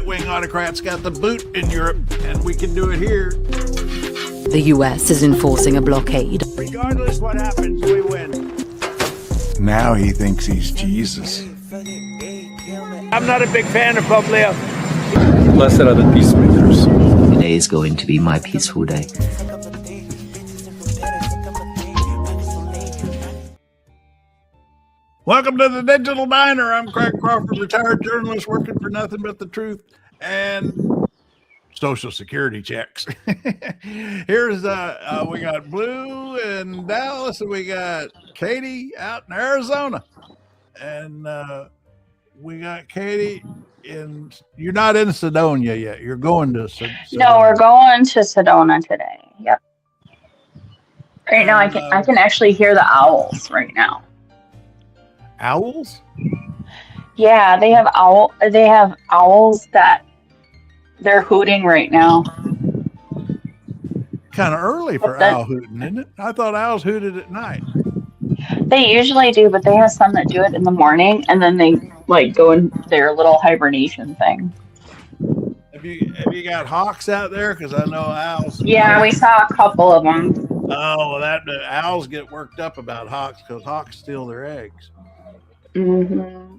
right-wing autocrats got the boot in Europe, and we can do it here. The US is enforcing a blockade. Regardless what happens, we win. Now he thinks he's Jesus. I'm not a big fan of Pope Leo. Blessed are the peacemakers. Today is going to be my peaceful day. Welcome to the Digital Diner. I'm Craig Crawford, retired journalist working for nothing but the truth and Social Security checks. Here's we got Blue in Dallas, and we got Katie out in Arizona, and we got Katie in. You're not in Sedona yet. You're going to Sedona. No, we're going to Sedona today. Yep. Right now, I can actually hear the owls right now. Owls? Yeah, they have owls that they're hooting right now. Kind of early for owl hooting, isn't it? I thought owls hooted at night. They usually do, but they have some that do it in the morning, and then they like go in their little hibernation thing. Have you got hawks out there? Because I know owls. Yeah, we saw a couple of them. Oh, well, owls get worked up about hawks because hawks steal their eggs. Mm-hmm.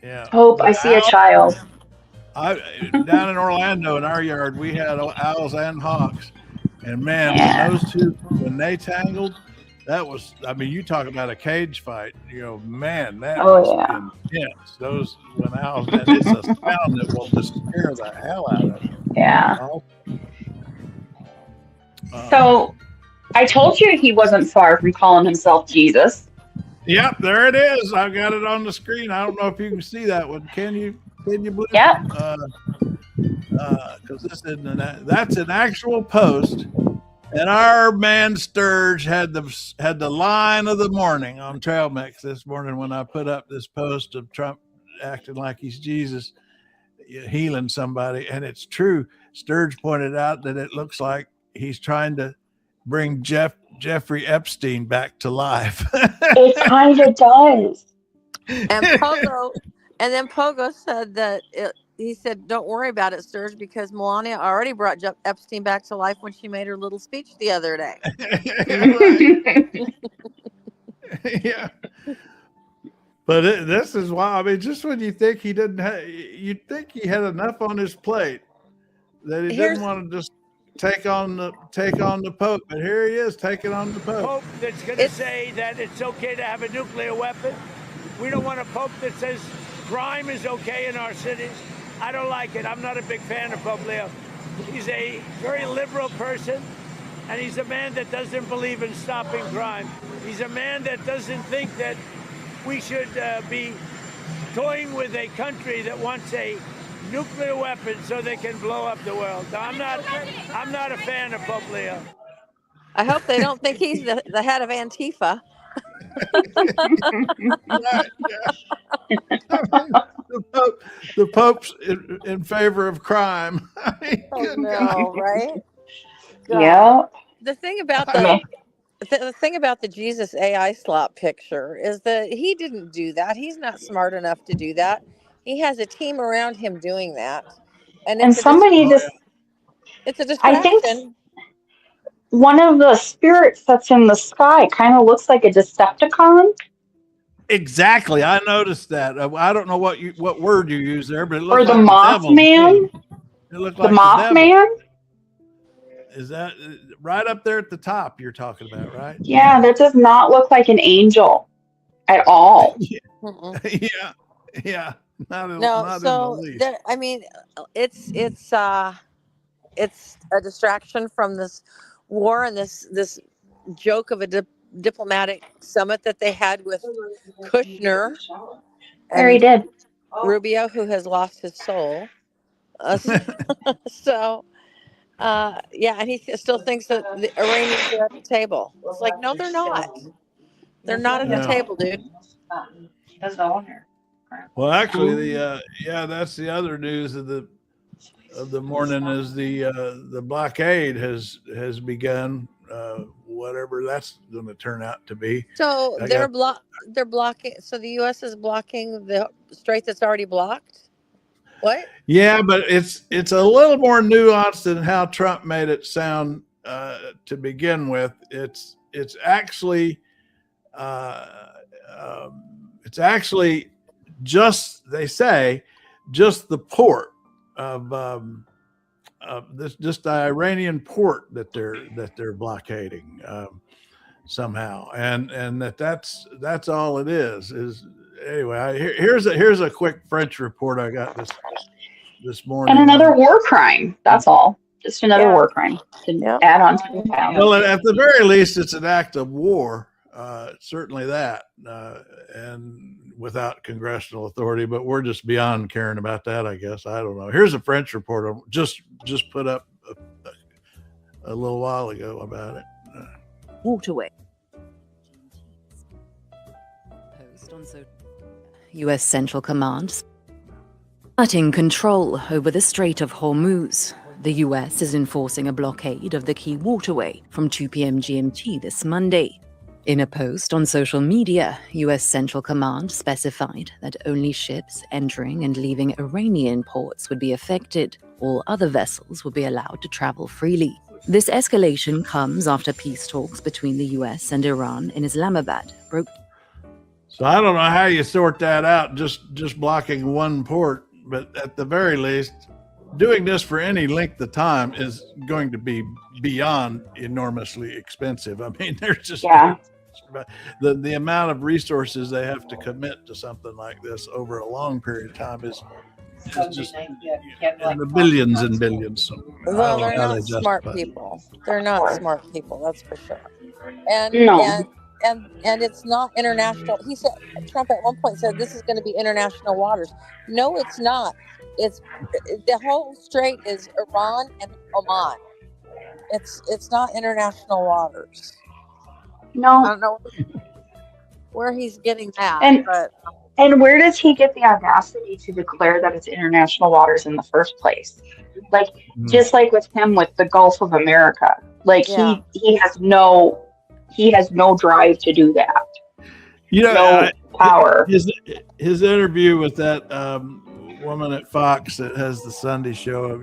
Yeah. Hope I see a child. Down in Orlando in our yard, we had owls and hawks, and man, when those two, when they tangled, that was, I mean, you talk about a cage fight, you know, man, that was intense. Those, when owls, and it's a sound that will just scare the hell out of you. Yeah. So I told you he wasn't far from calling himself Jesus. Yep, there it is. I've got it on the screen. I don't know if you can see that one. Can you believe? Yeah. Because that's an actual post, and our man Sturge had the line of the morning on Trail Mix this morning when I put up this post of Trump acting like he's Jesus, healing somebody, and it's true. Sturge pointed out that it looks like he's trying to bring Jeffrey Epstein back to life. It kind of does. And Pogo said that he said, "Don't worry about it, Sturge, because Melania already brought Epstein back to life when she made her little speech the other day." Yeah. But this is why, I mean, just when you think he didn't have, you'd think he had enough on his plate that he didn't want to just take on the Pope, but here he is taking on the Pope. Pope that's going to say that it's okay to have a nuclear weapon. We don't want a Pope that says crime is okay in our cities. I don't like it. I'm not a big fan of Pope Leo. He's a very liberal person, and he's a man that doesn't believe in stopping crime. He's a man that doesn't think that we should be toying with a country that wants a nuclear weapons so they can blow up the world. I'm not a fan of Pope Leo. I hope they don't think he's the head of Antifa. The Pope's in favor of crime. No, right? Yeah. The thing about the thing about the Jesus AI slop picture is that he didn't do that. He's not smart enough to do that. He has a team around him doing that, and somebody just. It's a distraction. I think one of the spirits that's in the sky kind of looks like a Decepticon. Exactly, I noticed that. I don't know what word you use there, but it looked or the like Mothman. It looked the like Mothman. Is that right up there at the top? You're talking about, right? Yeah, that does not look like an angel at all. Yeah. Not in No, so in the least. I mean, it's a distraction from this war and this joke of a diplomatic summit that they had with Kushner. There he did. Rubio, who has lost his soul. So, and he still thinks that the Iranians are at the table. It's like, no, they're not. They're not at the table, dude. That's the owner. Well, actually, that's the other news of the morning is the blockade has begun. Whatever that's going to turn out to be. So they're blocking. So the U.S. is blocking the strait that's already blocked. What? Yeah, but it's a little more nuanced than how Trump made it sound to begin with. It's actually just, they say, just the port of this, just the Iranian port that they're blockading somehow, and that's all it is. Anyway, here's a quick French report I got this morning. And another war crime. That's all. Just another war crime to add on to the pile. Well, at the very least, it's an act of war. Certainly that, and without congressional authority. But we're just beyond caring about that, I guess. I don't know. Here's a French report I just put up a little while ago about it. Waterway. U.S. Central Command starting control over the Strait of Hormuz. The U.S. is enforcing a blockade of the key waterway from 2 p.m. GMT this Monday. In a post on social media, U.S. Central Command specified that only ships entering and leaving Iranian ports would be affected. All other vessels would be allowed to travel freely. This escalation comes after peace talks between the U.S. and Iran in Islamabad broke. So I don't know how you sort that out, just blocking one port, but at the very least, doing this for any length of time is going to be beyond enormously expensive. I mean, there's just the amount of resources they have to commit to something like this over a long period of time is just in the billions and billions. Well, they're not smart people. They're not smart people, that's for sure. And it's not international. He said, Trump at one point said this is going to be international waters. No, it's not. It's the whole strait is Iran and Oman. It's not international waters. No, I don't know where he's getting that. And where does he get the audacity to declare that it's international waters in the first place? Like, just like with him with the Gulf of America, like he has no drive to do that. No power. His interview with that woman at Fox that has the Sunday show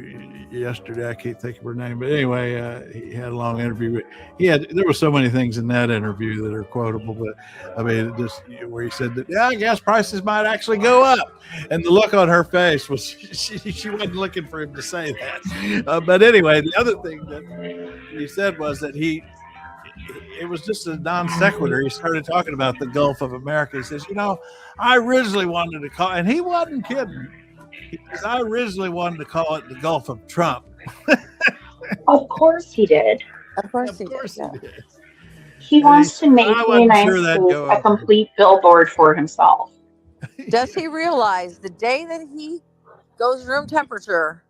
yesterday, I can't think of her name, but anyway, he had a long interview. There were so many things in that interview that are quotable, but I mean, just where he said that, yeah, gas prices might actually go up, and the look on her face was she wasn't looking for him to say that. But anyway, the other thing that he said was that it was just a non sequitur. He started talking about the Gulf of America. He says, I originally wanted to call, and he wasn't kidding. He says, I originally wanted to call it the Gulf of Trump. Of course he did. Of course he did. He wants to make the United States a complete billboard for himself. Does he realize the day that he goes room temperature,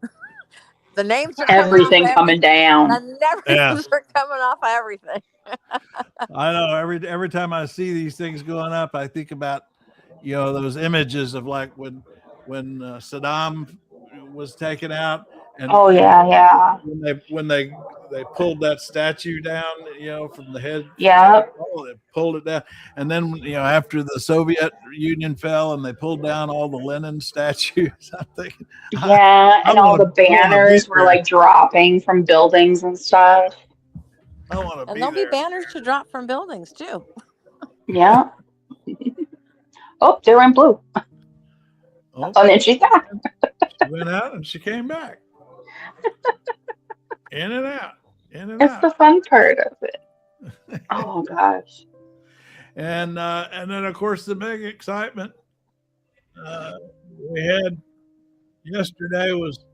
the names are everything coming down. The names are coming off everything. I know. Every time I see these things going up, I think about those images of like when Saddam was taken out, and when they pulled that statue down, from the head. Yeah. They pulled it down, and then after the Soviet Union fell, and they pulled down all the Lenin statues. I'm thinking, and all the banners were like dropping from buildings and stuff. I want to be there'll there. be banners to drop from buildings too. Yeah. Oh, they went blue. Oh, and then she's back. She went out and she came back. In and out. It's the fun part of it. Oh gosh. And then of course the big excitement we had yesterday was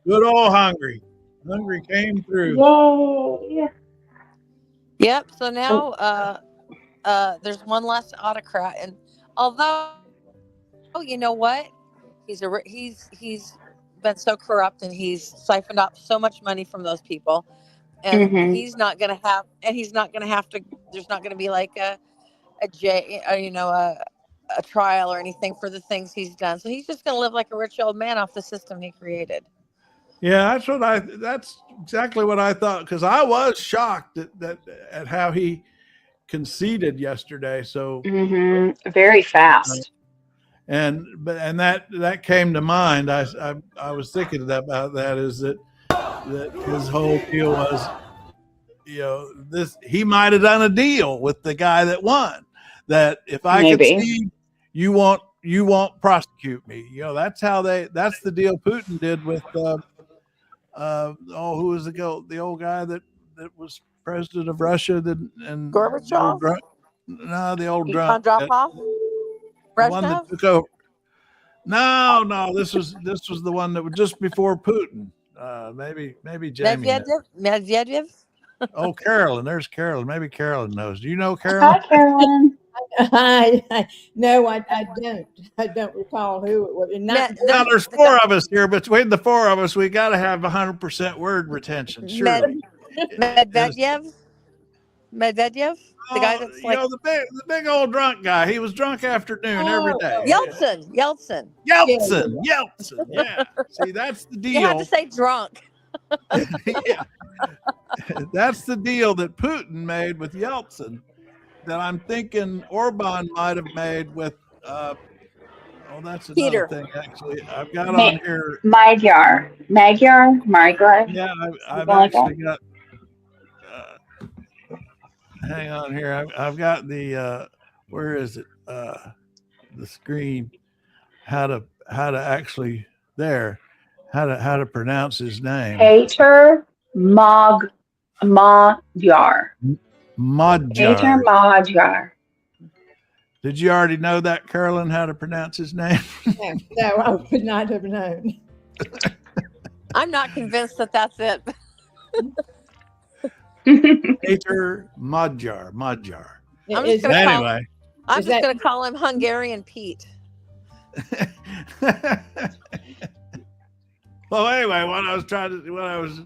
good old Hungary. Hungary came through. Yay. Yep. So now there's one less autocrat, and although you know what, he's been so corrupt and he's siphoned up so much money from those people, and he's not going to have to. There's not going to be like a trial or anything for the things he's done. So he's just going to live like a rich old man off the system he created. Yeah, that's exactly what I thought, because I was shocked at how he conceded yesterday. So very fast. and that came to mind. I was thinking about that, is that his whole deal was, he might have done a deal with the guy that won, that if I concede, you won't prosecute me. That's the deal Putin did with who was the old guy that was president of Russia, and Gorbachev? The old drunk. Andropov? The one that took over. No, this was the one that was just before Putin. Maybe Jamie. Medvedev? Oh, Carolyn. There's Carolyn. Maybe Carolyn knows. Do you know Carolyn? Hi, Carolyn. No, I don't. I don't recall who it was. Now, there's four of us here. Between the four of us, we got to have 100% word retention. Surely. Medvedev? The guy that's like the big old drunk guy. He was drunk afternoon every day. Yeltsin. Yeah. See, that's the deal. You have to say drunk. Yeah. That's the deal that Putin made with Yeltsin, that I'm thinking Orban might have made with that's another Peter. thing, actually. I've got on here Magyar. Yeah, I've actually got hang on here. I've got the where is it? The screen. How to actually there. How to pronounce his name? Peter Magyar. Magyar. Peter Magyar. Did you already know that, Carolyn, how to pronounce his name? No, I would not have known. I'm not convinced that that's it. Peter Magyar. I'm just going to call him Hungarian Pete. Well, anyway, what I was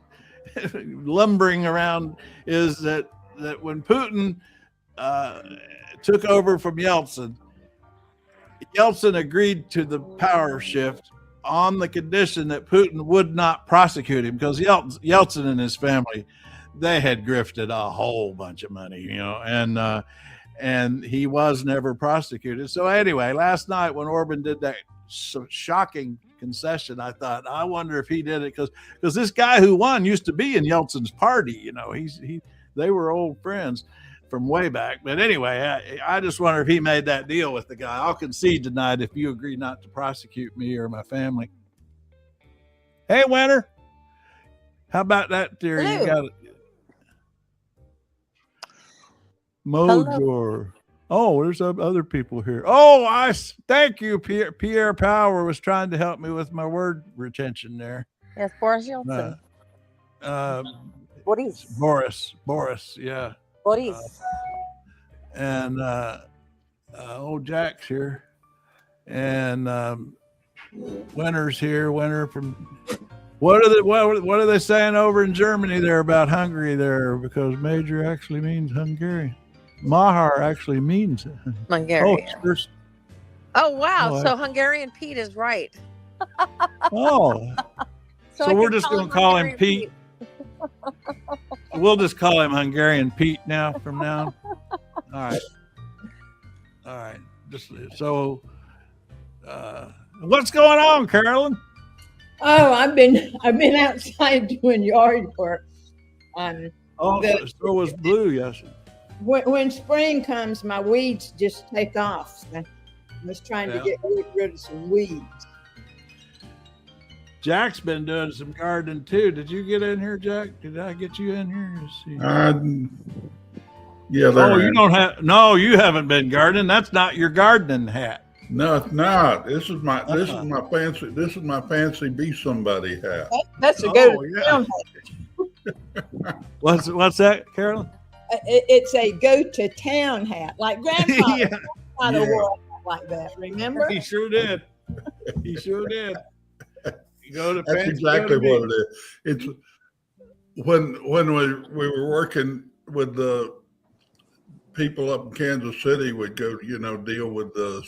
lumbering around is that when Putin took over from Yeltsin agreed to the power shift on the condition that Putin would not prosecute him, because Yeltsin and his family, they had grifted a whole bunch of money, and he was never prosecuted. So anyway, last night when Orban did that shocking concession, I thought, I wonder if he did it because this guy who won used to be in Yeltsin's party. They were old friends from way back. But anyway, I just wonder if he made that deal with the guy. I'll concede tonight if you agree not to prosecute me or my family. Hey, Winter, how about that theory? Hello. You got it. Mojor. Oh, there's other people here. Oh, thank you. Pierre Power was trying to help me with my word retention there. Yes, Boris Yeltsin. Boris, yeah. Boris. And old Jack's here, and Winter's here. Winter from what are they saying over in Germany there about Hungary there? Because Major actually means Hungarian. Mahar actually means Hungarian. Oh wow! Oh, so Hungarian Pete is right. Oh, so we're just going to call him Pete. We'll just call him Hungarian Pete now from now on. All right. Just so, what's going on, Carolyn? Oh, I've been outside doing yard work. So was Blue, yes. When spring comes, my weeds just take off. So I was trying to get rid of some weeds. Jack's been doing some gardening too. Did you get in here, Jack? Did I get you in here? Let's see. Yeah. Oh, you don't have? No, you haven't been gardening. That's not your gardening hat. No, it's not. This is my fancy. This is my fancy be somebody hat. That's a go to town hat. What's that, Carolyn? It's a go to town hat, like Grandfather wore like that. Remember? He sure did. He sure did. That's exactly what it is. It's when we were working with the people up in Kansas City, would go, deal with the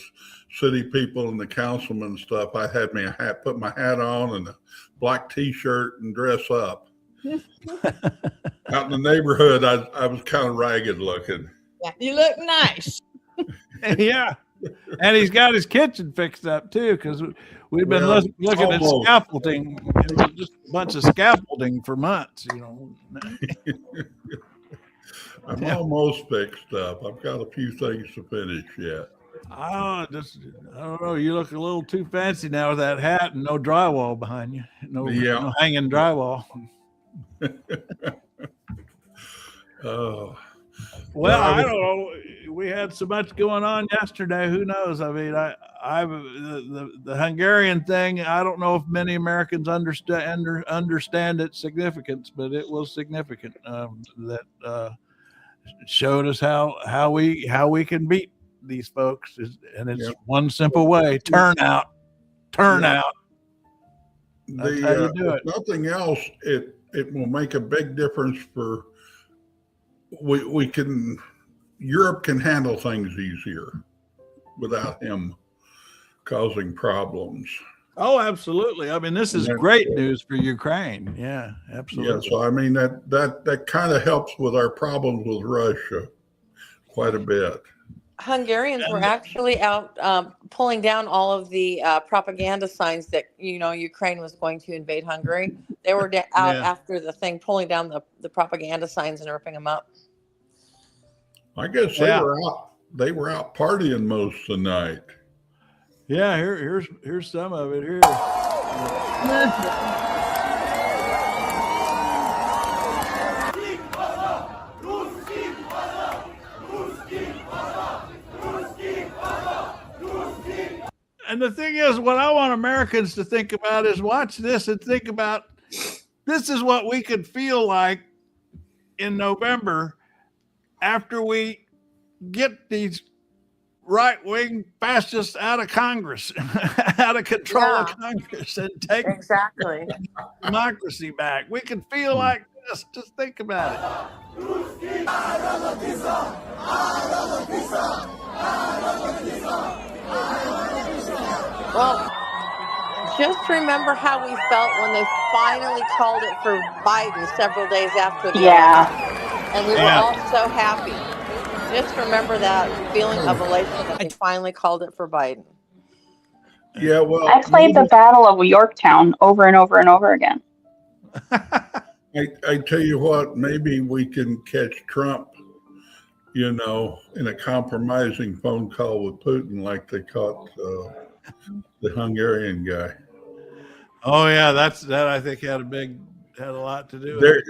city people and the councilmen and stuff. I had me a hat, put my hat on and a black T-shirt and dress up. Out in the neighborhood, I was kind of ragged looking. Yeah, you look nice. Yeah. And he's got his kitchen fixed up too, because we've been looking at scaffolding. It was just a bunch of scaffolding for months, you know. I'm almost fixed up. I've got a few things to finish yet. I don't know. You look a little too fancy now with that hat and no drywall behind you. No hanging drywall. Well, I don't know. We had so much going on yesterday. Who knows? I mean, the Hungarian thing. I don't know if many Americans understand its significance, but it was significant. That showed us how we can beat these folks, and it's one simple way: turnout. That's how you do it. If nothing else, it will make a big difference for. Europe can handle things easier without him causing problems. Oh, absolutely. I mean, this is great news for Ukraine. Yeah, absolutely. Yeah, so I mean that kind of helps with our problems with Russia quite a bit. Hungarians were actually out pulling down all of the propaganda signs that Ukraine was going to invade Hungary. They were out after the thing, pulling down the propaganda signs and ripping them up. I guess they were out partying most of the night. Yeah, here's some of it here. And the thing is, what I want Americans to think about is watch this and think about this is what we could feel like in November after we get these right-wing fascists out of Congress, out of control of Congress, and take democracy back. We can feel like this. Just think about it. Well, just remember how we felt when they finally called it for Biden several days after the election. And we were all so happy. Just remember that feeling of elation that they finally called it for Biden. Yeah, well, I played the Battle of Yorktown over and over and over again. I tell you what, maybe we can catch Trump, in a compromising phone call with Putin like they caught the Hungarian guy. Oh yeah, that I think had a lot to do with it.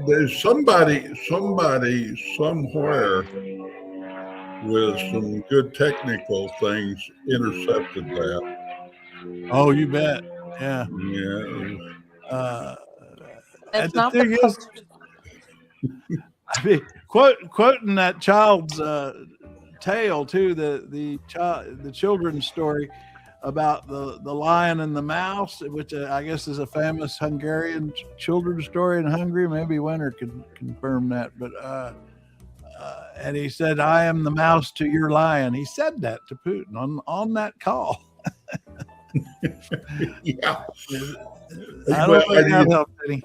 There's somebody somewhere with some good technical things intercepted that. Oh, you bet. Yeah. Yeah. That's not the thing is, I mean, quoting that child's tale too, the children's story about the lion and the mouse, which I guess is a famous Hungarian children's story in Hungary. Maybe Winter can confirm that. But and he said, "I am the mouse to your lion." He said that to Putin on that call. Yeah. I don't think that helped any.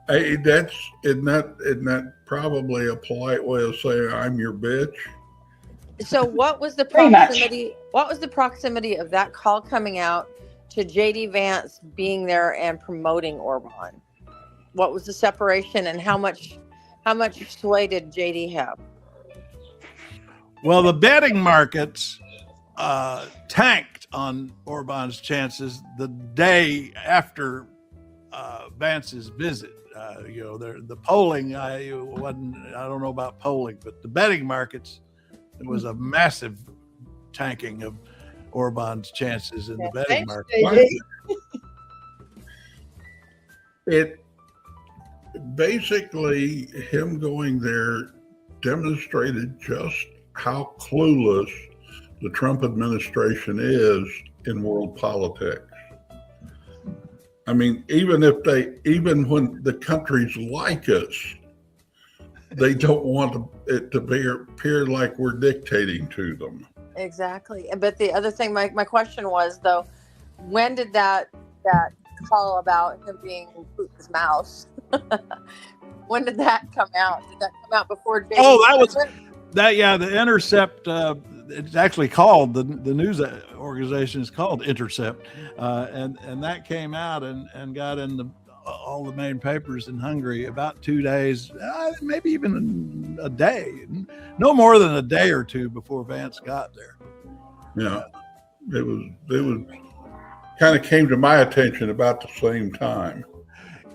Hey, isn't that probably a polite way of saying I'm your bitch? So what was the proximity? What was the proximity of that call coming out to JD Vance being there and promoting Orban? What was the separation, and how much sway did JD have? Well, the betting markets tanked on Orban's chances the day after Vance's visit. The polling, I don't know about polling, but the betting markets, there was a massive tanking of Orban's chances in the betting market. It basically, him going there demonstrated just how clueless the Trump administration is in world politics. I mean, even when the countries like us, they don't want it to appear like we're dictating to them. Exactly. But the other thing, my question was, though, when did that call about him being Putin's mouse, when did that come out? Did that come out before JD? Oh, that was that. Yeah, the Intercept it's actually called, the news organization is called Intercept, and that came out and got in all the main papers in Hungary about 2 days, maybe even a day, no more than a day or two before Vance got there. Yeah, it was kind of came to my attention about the same time.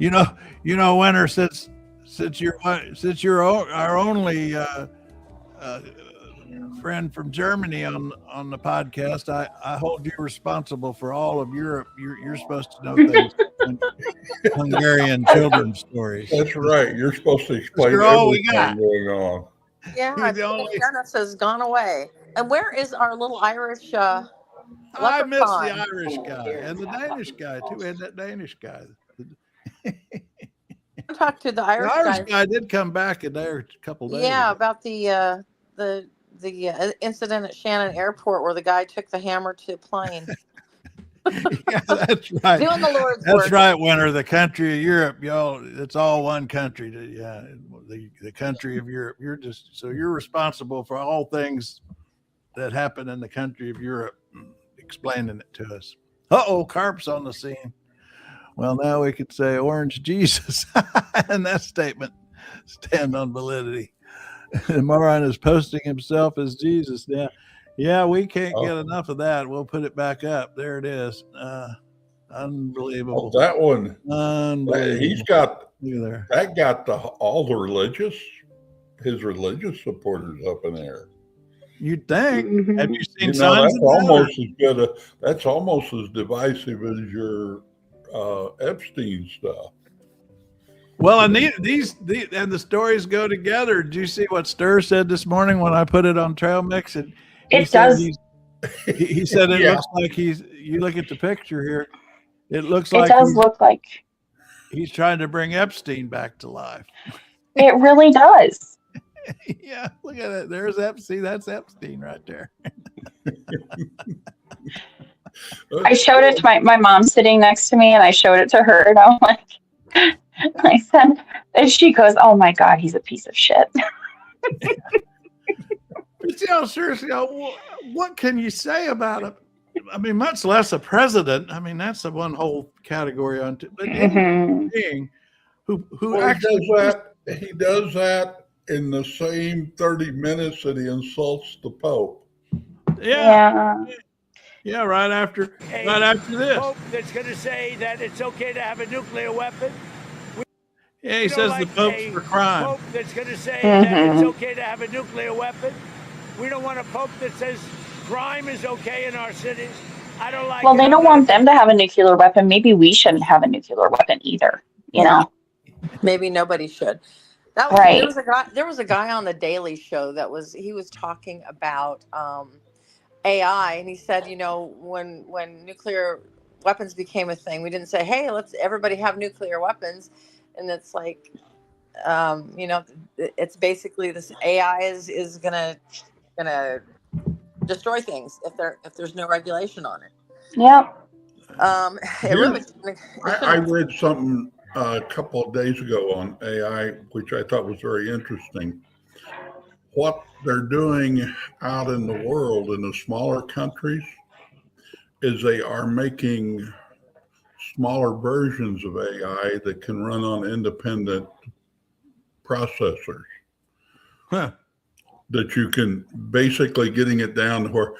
Winter, since you're our only friend from Germany on the podcast, I hold you responsible for all of Europe. You're supposed to know things. Hungarian children's stories. That's right. You're supposed to explain everything going on. Yeah, Dennis has gone away. And where is our little Irish? I miss the Irish guy and the Danish guy too, and that Danish guy. I talked to the Irish guy did come back a day or a couple days. Yeah, ago. about the incident at Shannon Airport where the guy took the hammer to a plane. Yeah, that's right. Doing the Lord's That's work. right, Winter. The country of Europe, y'all. It's all one country. The country of Europe. You're responsible for all things that happen in the country of Europe. Explaining it to us. Carp's on the scene. Well, now we could say Orange Jesus, and that statement stand on validity. The moron is posting himself as Jesus now. Yeah, we can't get enough of that. We'll put it back up. There it is. Unbelievable. That one. Unbelievable. He's got there. That got all the his religious supporters up in there. You'd think. Have you seen signs? That's almost as divisive as your Epstein stuff. Well, and the stories go together. Did you see what Stir said this morning when I put it on Trail Mix? He said it looks like you look at the picture here. It looks like he's trying to bring Epstein back to life. It really does. Yeah, look at it. There's Epstein. That's Epstein right there. I showed it to my mom sitting next to me, and I showed it to her, and I'm like, I said, and she goes, "Oh my God, he's a piece of shit." But seriously, what can you say about him? I mean, much less a president. I mean, that's the one whole category on. But any being who actually he does that in the same 30 minutes that he insults the Pope. Yeah, right after this. Pope that's going to say that it's okay to have a nuclear weapon. Yeah, he says the Pope's for crime. Pope that's going to say that it's okay to have a nuclear weapon. We don't want a Pope that says crime is okay in our cities. I don't like. Well, they don't want them to have a nuclear weapon. Maybe we shouldn't have a nuclear weapon either. You know. Maybe nobody should. That was, right. There was a guy on the Daily Show he was talking about AI, and he said, when nuclear weapons became a thing, we didn't say, hey, let's everybody have nuclear weapons, and it's like, it's basically this AI is gonna destroy things if there's no regulation on it. Yeah. I read something a couple of days ago on AI, which I thought was very interesting. What they're doing out in the world in the smaller countries is they are making smaller versions of AI that can run on independent processors. That you can basically getting it down to where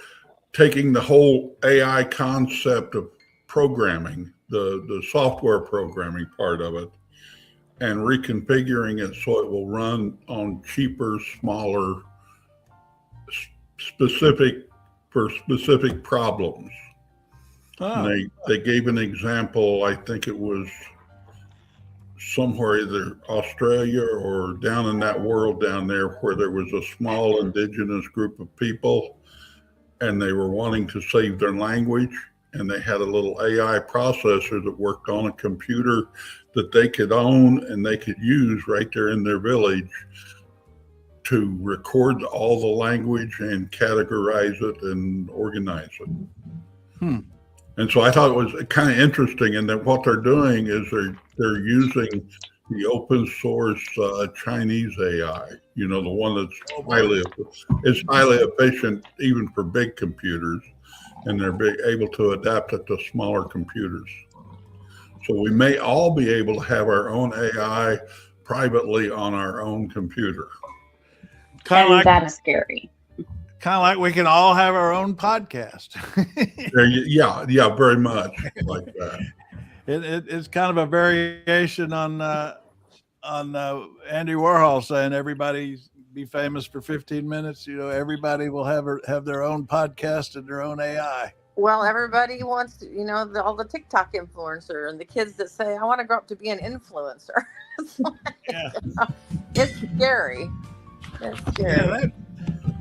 taking the whole AI concept of programming, the software programming part of it, and reconfiguring it so it will run on cheaper, smaller, specific problems. And they gave an example, I think it was somewhere either Australia or down in that world down there where there was a small indigenous group of people and they were wanting to save their language, and they had a little AI processor that worked on a computer that they could own and they could use right there in their village to record all the language and categorize it and organize it. And so I thought it was kind of interesting, and that what they're doing is they're using the open source Chinese AI. You know, the one that's highly efficient even for big computers, and they're able to adapt it to smaller computers. So we may all be able to have our own AI privately on our own computer. And like, that is scary. Kind of like we can all have our own podcast. yeah, very much like that. It's kind of a variation on Andy Warhol saying everybody be famous for 15 minutes. You know, everybody will have their own podcast and their own AI. Well, everybody wants, you know, all the TikTok influencer and the kids that say, I want to grow up to be an influencer. It's like, yeah. You know, it's scary. It's scary.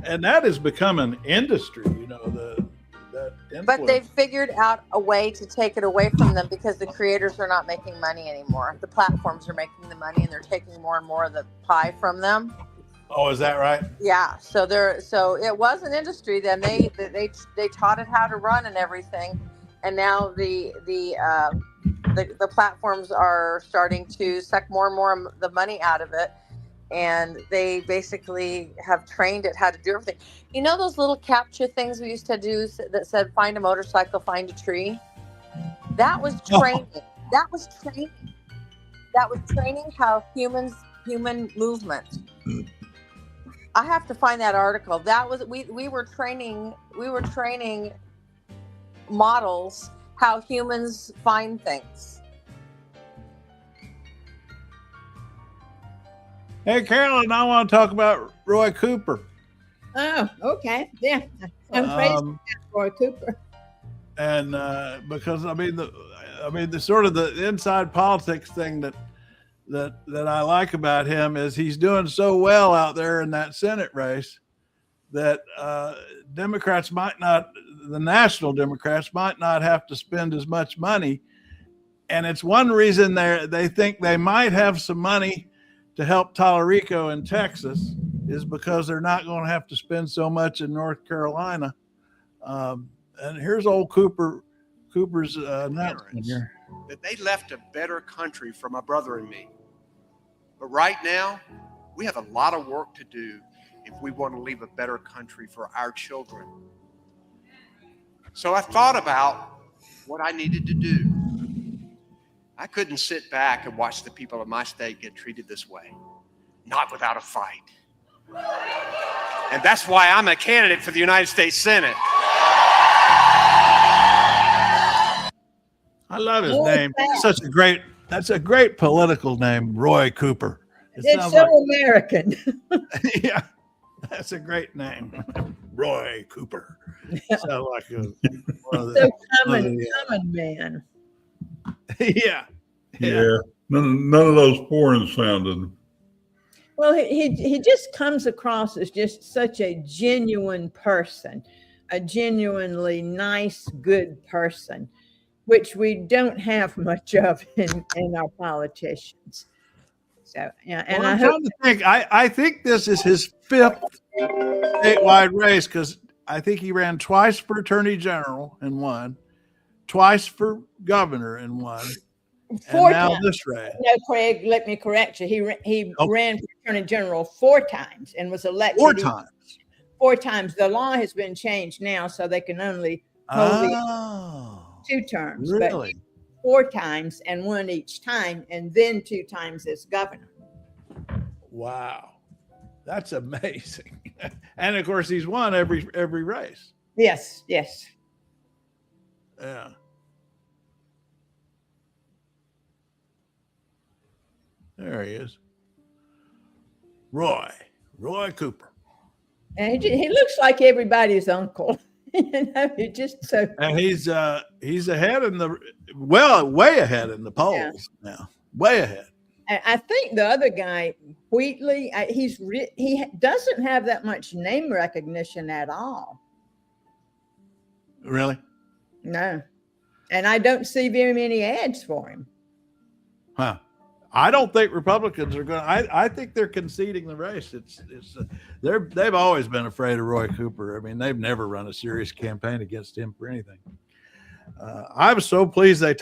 Yeah, that has become an industry, you know, but they've figured out a way to take it away from them because the creators are not making money anymore. The platforms are making the money and they're taking more and more of the pie from them. Oh, is that right? Yeah. So it was an industry. Then they taught it how to run and everything, and now the platforms are starting to suck more and more of the money out of it, and they basically have trained it how to do everything. You know those little CAPTCHA things we used to do that said "Find a motorcycle, find a tree." That was training. Oh. That was training. That was training how human movement. I have to find that article. That was we were training models how humans find things. Hey, Carolyn, I want to talk about Roy Cooper. Oh, okay. Yeah. I'm crazy about Roy Cooper. And because the sort of the inside politics thing that I like about him is he's doing so well out there in that Senate race that Democrats the national Democrats might not have to spend as much money. And it's one reason they think they might have some money to help Tallarico in Texas is because they're not going to have to spend so much in North Carolina. And here's old Cooper's announcement here. That they left a better country for my brother and me. But right now, we have a lot of work to do if we want to leave a better country for our children. So I thought about what I needed to do. I couldn't sit back and watch the people of my state get treated this way, not without a fight. And that's why I'm a candidate for the United States Senate. I love his name. That's a great political name, Roy Cooper. It's so American. Yeah, that's a great name, Roy Cooper. Sound like so common man. Yeah. None of those foreign sounding. Well, he just comes across as just such a genuine person, a genuinely nice, good person, which we don't have much of in our politicians. So yeah, and I think this is his 5th statewide race because I think he ran twice for attorney general and won, twice for governor and won. 4 now times. This race. No, Craig, let me correct you. He ran for attorney general 4 times and was elected 4 times. 4 times. The law has been changed now, so they can only hold 2 terms. Really? But 4 times and won each time, and then 2 times as governor. Wow, that's amazing. And of course, he's won every race. Yes. Yeah. There he is. Roy Cooper. And he looks like everybody's uncle. He just so. And he's ahead way ahead in the polls now. Way ahead. I think the other guy, Wheatley, he doesn't have that much name recognition at all. Really? No. And I don't see very many ads for him. Huh. I don't think Republicans are going to, I think they're conceding the race. They've always been afraid of Roy Cooper. I mean, they've never run a serious campaign against him for anything. I was so pleased they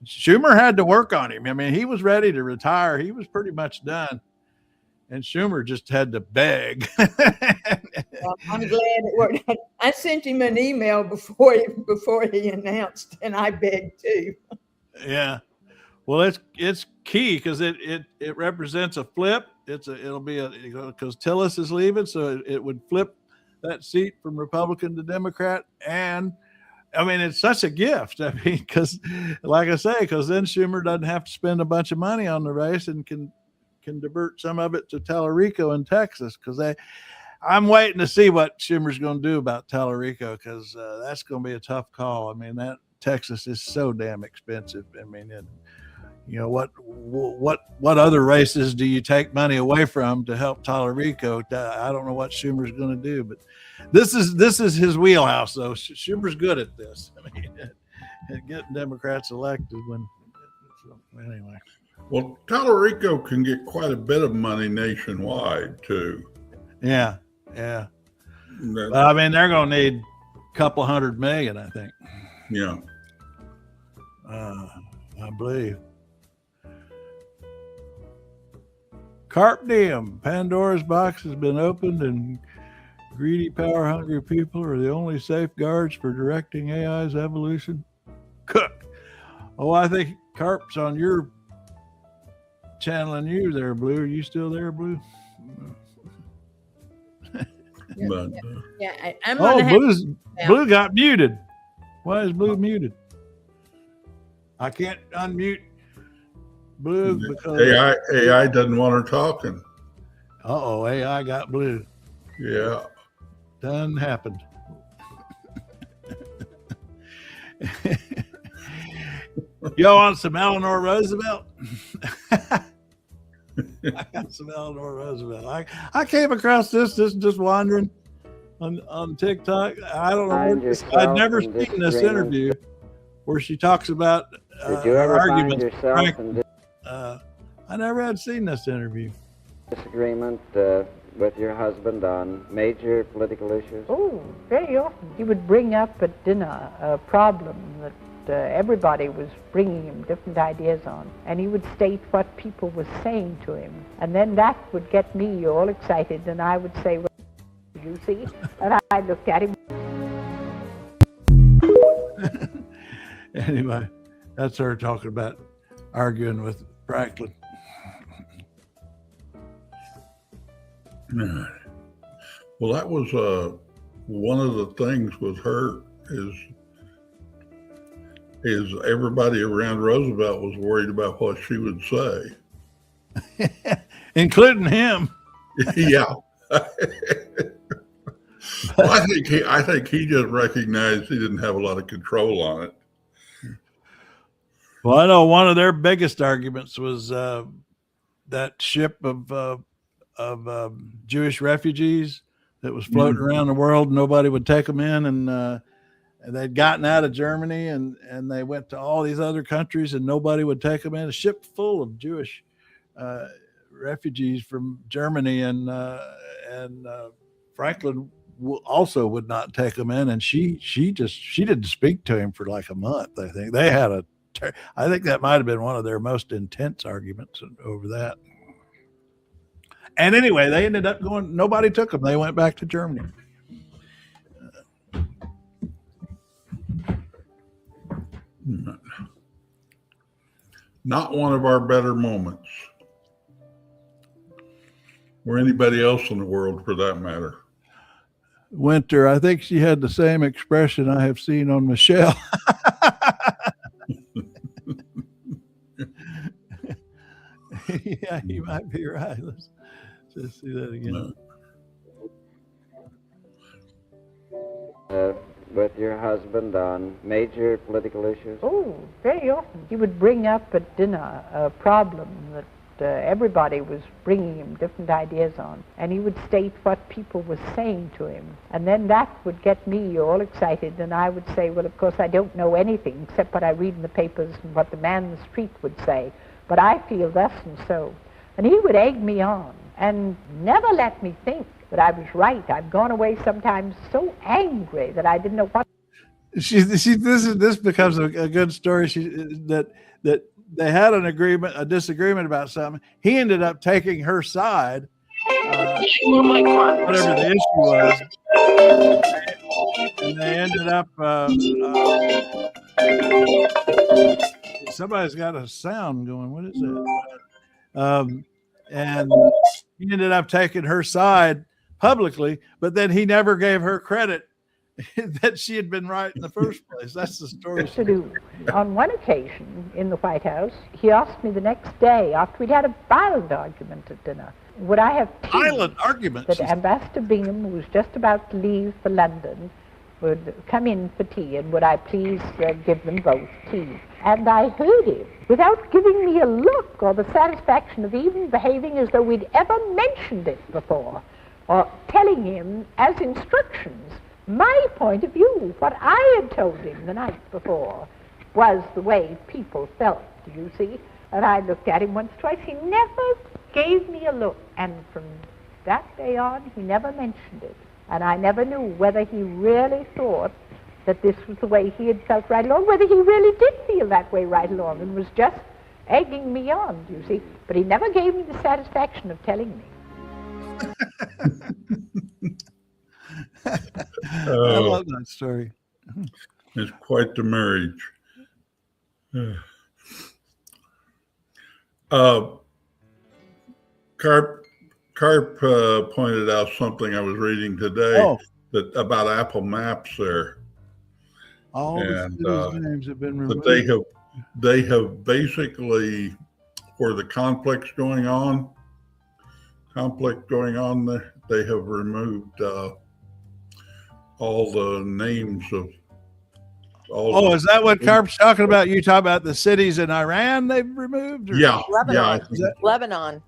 Schumer had to work on him. I mean, he was ready to retire. He was pretty much done. And Schumer just had to beg. Well, I'm glad it worked. I sent him an email before he announced, and I begged too. Yeah. Well, it's key because it represents a flip. It'll be because Tillis is leaving, so it would flip that seat from Republican to Democrat. And I mean, it's such a gift. I mean, because like I say, because then Schumer doesn't have to spend a bunch of money on the race and can divert some of it to Tallarico in Texas. Because I'm waiting to see what Schumer's going to do about Tallarico, because that's going to be a tough call. I mean, that Texas is so damn expensive. I mean, you know, what other races do you take money away from to help Tallarico? I don't know what Schumer's going to do, but this is his wheelhouse, though. Schumer's good at this. I mean, at getting Democrats elected. Anyway. Well, Tallarico can get quite a bit of money nationwide too. Yeah. But, I mean, they're going to need a couple $100 million, I think. Yeah. I believe. Carpe diem. Pandora's box has been opened, and greedy, power-hungry people are the only safeguards for directing AI's evolution. Cook. Oh, I think Carp's on your channeling you there, Blue. Are you still there, Blue? Yeah, I'm gonna Blue got muted. Why is Blue muted? I can't unmute Blue because AI doesn't want her talking. Uh-oh, AI got Blue. Yeah. Done happened. Yo, on some Eleanor Roosevelt? I got some Eleanor Roosevelt. I came across this just wandering on TikTok. I don't know. I'd never seen this interview where she talks about Did you ever find arguments. yourself in I never had seen this interview. disagreement with your husband on major political issues? Oh, very often. He would bring up at dinner a problem that everybody was bringing him different ideas on, and he would state what people were saying to him, and then that would get me all excited, and I would say, well, you see? And I looked at him. Anyway, that's her talking about arguing with Franklin. Well, that was one of the things with her is everybody around Roosevelt was worried about what she would say, including him. Yeah. Well, I think he just recognized he didn't have a lot of control on it. Well, I know one of their biggest arguments was that ship of Jewish refugees that was floating around the world. Nobody would take them in, and they'd gotten out of Germany, and they went to all these other countries, and nobody would take them in. A ship full of Jewish refugees from Germany, and Franklin also would not take them in, and she didn't speak to him for like a month. I think they had I think that might have been one of their most intense arguments over that. And anyway, they ended up going. Nobody took them. They went back to Germany. Not one of our better moments, or anybody else in the world for that matter. Winter, I think she had the same expression I have seen on Michelle. Yeah, you might be right. Let's just see that again. With your husband on major political issues? Oh, very often. He would bring up at dinner a problem that everybody was bringing him different ideas on, and he would state what people were saying to him, and then that would get me all excited, and I would say, well, of course, I don't know anything except what I read in the papers and what the man in the street would say, but I feel thus and so. And he would egg me on and never let me think that I was right. I've gone away sometimes so angry that I didn't know what. This becomes a good story. That they had a disagreement about something. He ended up taking her side, whatever the issue was, and they ended up. Somebody's got a sound going. What is that? And he ended up taking her side publicly, but then he never gave her credit that she had been right in the first place. That's the story. To do. On one occasion in the White House, he asked me the next day, after we'd had a violent argument at dinner, would I have tea? Violent argument? That Ambassador Bingham, who was just about to leave for London, would come in for tea, and would I please give them both tea? And I heard him, without giving me a look or the satisfaction of even behaving as though we'd ever mentioned it before, or telling him as instructions my point of view. What I had told him the night before was the way people felt, do you see? And I looked at him once, twice. He never gave me a look. And from that day on, he never mentioned it. And I never knew whether he really thought that this was the way he had felt right along, whether he really did feel that way right along and was just egging me on, do you see? But he never gave me the satisfaction of telling me. I love that story. It's quite the marriage. Carp pointed out something I was reading today that about Apple Maps there. All the names have been removed. But they have basically, where the conflict going on there, they have removed all the names of all. Is that what Carp's talking about? You talk about the cities in Iran they've removed? Or? Yeah. Lebanon. Yeah. Lebanon.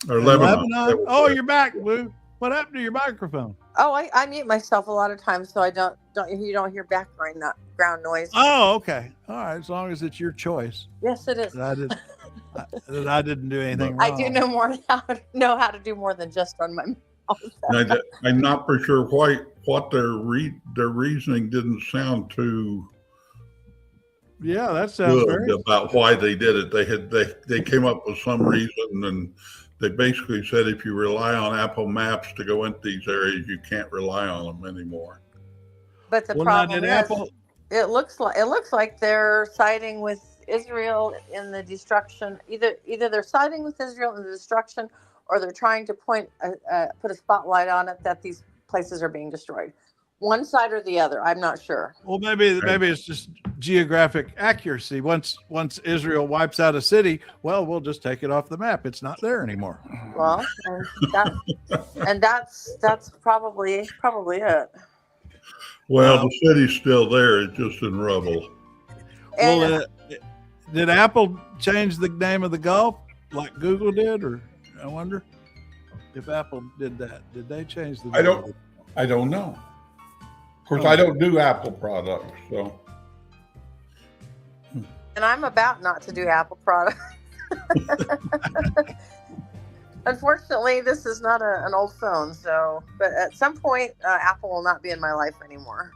Or Lebanon. Oh, you're back, Lou. What happened to your microphone? Oh, I mute myself a lot of times, so you don't hear background noise. Oh, okay. All right. As long as it's your choice. Yes, it is. I didn't do anything wrong. I do know how to do more than just run my mouth. I'm not for sure what their reasoning didn't sound too. Yeah, that sounds good about why they did it. They came up with some reason, and they basically said if you rely on Apple Maps to go into these areas, you can't rely on them anymore. But the problem is, it looks like they're siding with Israel in the destruction. Either they're siding with Israel in the destruction, or they're trying to put a spotlight on it that these places are being destroyed. One side or the other, I'm not sure. Well, maybe it's just geographic accuracy. Once Israel wipes out a city, well, we'll just take it off the map. It's not there anymore. Well, and that's probably it. Well, the city's still there. It's just in rubble. Well, did Apple change the name of the Gulf like Google did, or I wonder if Apple did that? Did they change the name? I don't know. Of course, I don't do Apple products, so. And I'm about not to do Apple products. Unfortunately, this is not an old phone, but at some point, Apple will not be in my life anymore.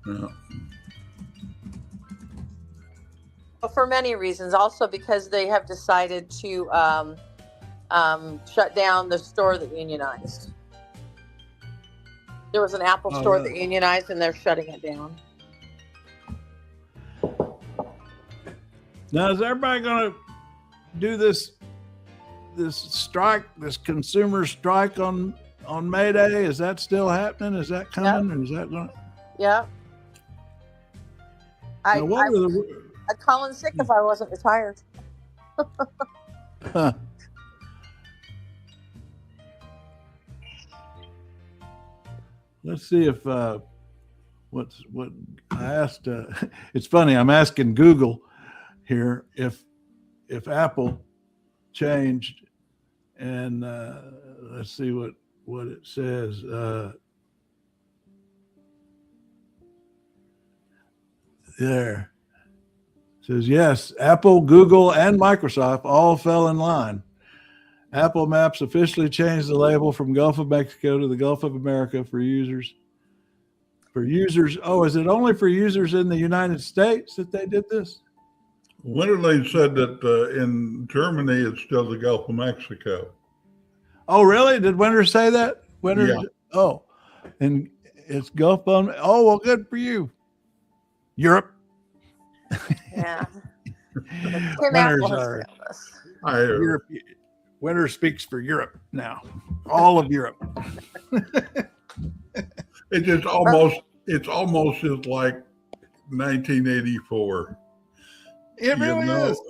Yeah. Well, for many reasons. Also because they have decided to shut down the store that unionized. There was an Apple store that unionized, and they're shutting it down. Now, is everybody going to do this strike, this consumer strike on May Day? Is that still happening? Is that coming? Or is that going? Yeah. I'd call in sick if I wasn't retired. Huh. Let's see if what I asked. It's funny. I'm asking Google here if Apple changed, and let's see what it says. There. It says yes. Apple, Google, and Microsoft all fell in line. Apple Maps officially changed the label from Gulf of Mexico to the Gulf of America for users. For users, is it only for users in the United States that they did this? Winterly said that in Germany it's still the Gulf of Mexico. Oh, really? Did Winter say that? Winter? Yeah. Oh, and it's Gulf on. Oh, well, good for you. Europe. Yeah. Europe. Winter speaks for Europe now. All of Europe. It's almost just like 1984. It really is.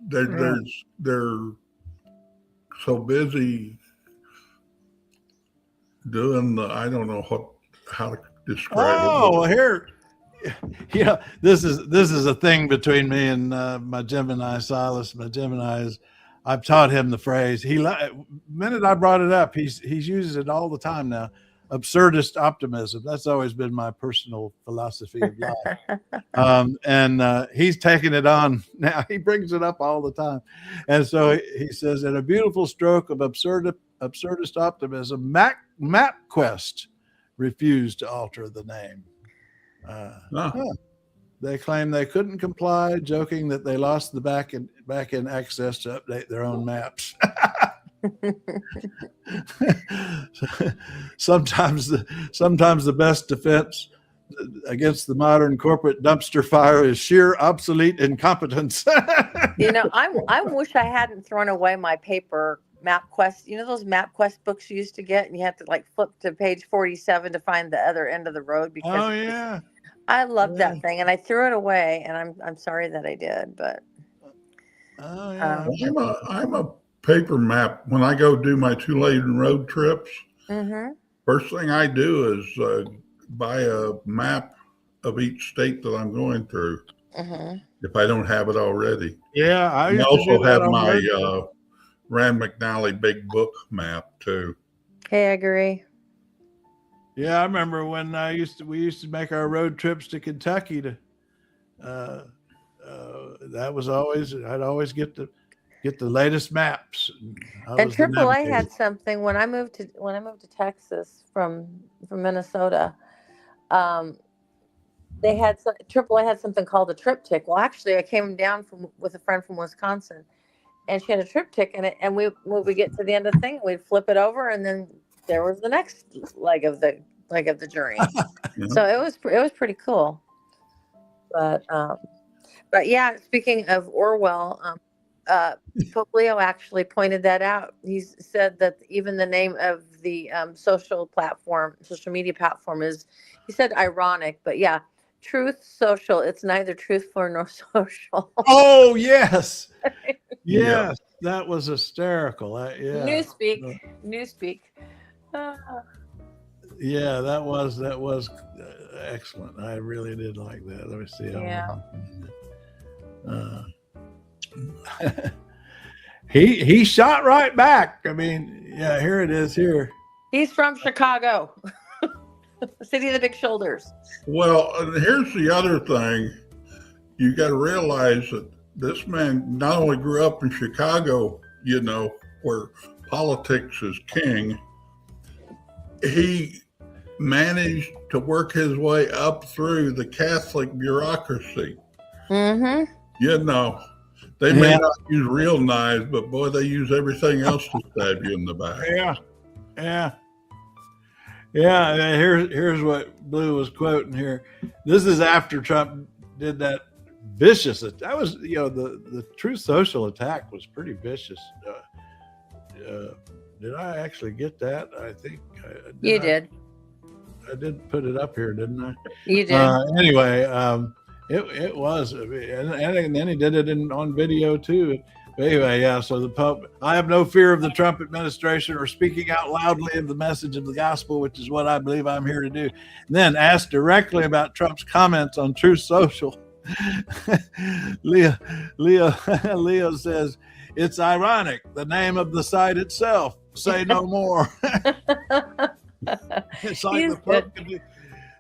They're so busy doing I don't know how to describe it. Oh, here, this is a thing between me and my Gemini Silas. My Gemini is, I've taught him the phrase. The minute I brought it up, he's uses it all the time now. Absurdist optimism. That's always been my personal philosophy of life. And he's taking it on now. He brings it up all the time. And so he says, in a beautiful stroke of absurdist optimism, MapQuest refused to alter the name. They claim they couldn't comply, joking that they lost the back-end access to update their own maps. Sometimes the best defense against the modern corporate dumpster fire is sheer obsolete incompetence. I wish I hadn't thrown away my paper MapQuest. Those MapQuest books you used to get, and you had to flip to page 47 to find the other end of the road. Because I loved that thing, and I threw it away, and I'm sorry that I did. But I'm a paper map. When I go do my 2-lane road trips, first thing I do is buy a map of each state that I'm going through, if I don't have it already. Yeah, I also have my Rand McNally big book map too. Hey, I agree. Yeah, I remember when we used to make our road trips to Kentucky to that was always, I'd always get the latest maps. And AAA had something when I moved to Texas from Minnesota. They had AAA had something called a triptych. Well, actually, I came down with a friend from Wisconsin, and she had a triptych in it. And when we get to the end of the thing, we'd flip it over, and then there was the next leg of the journey. So it was pretty cool. But yeah, speaking of Orwell. Pope Leo actually pointed that out. He said that even the name of the social media platform is, he said, ironic, but yeah, Truth Social. It's neither truthful nor social. Oh yes, yes, that was hysterical. Newspeak. Yeah, that was excellent. I really did like that. Let me see. He shot right back. I mean, yeah, here it is here. He's from Chicago, city of the big shoulders. Well, here's the other thing. You got to realize that this man not only grew up in Chicago, where politics is king, he managed to work his way up through the Catholic bureaucracy. They may not use real knives, but boy, they use everything else to stab you in the back. Yeah. Here's what Blue was quoting here. This is after Trump did that vicious. That was, the Truth Social attack was pretty vicious. Did I actually get that? I think you did. I did put it up here, didn't I? You did. Anyway. It was, and then he did it on video too. But anyway, yeah. So the Pope, I have no fear of the Trump administration or speaking out loudly of the message of the gospel, which is what I believe I'm here to do. And then asked directly about Trump's comments on Truth Social, Leo says, "It's ironic. The name of the site itself. Say no more." It's like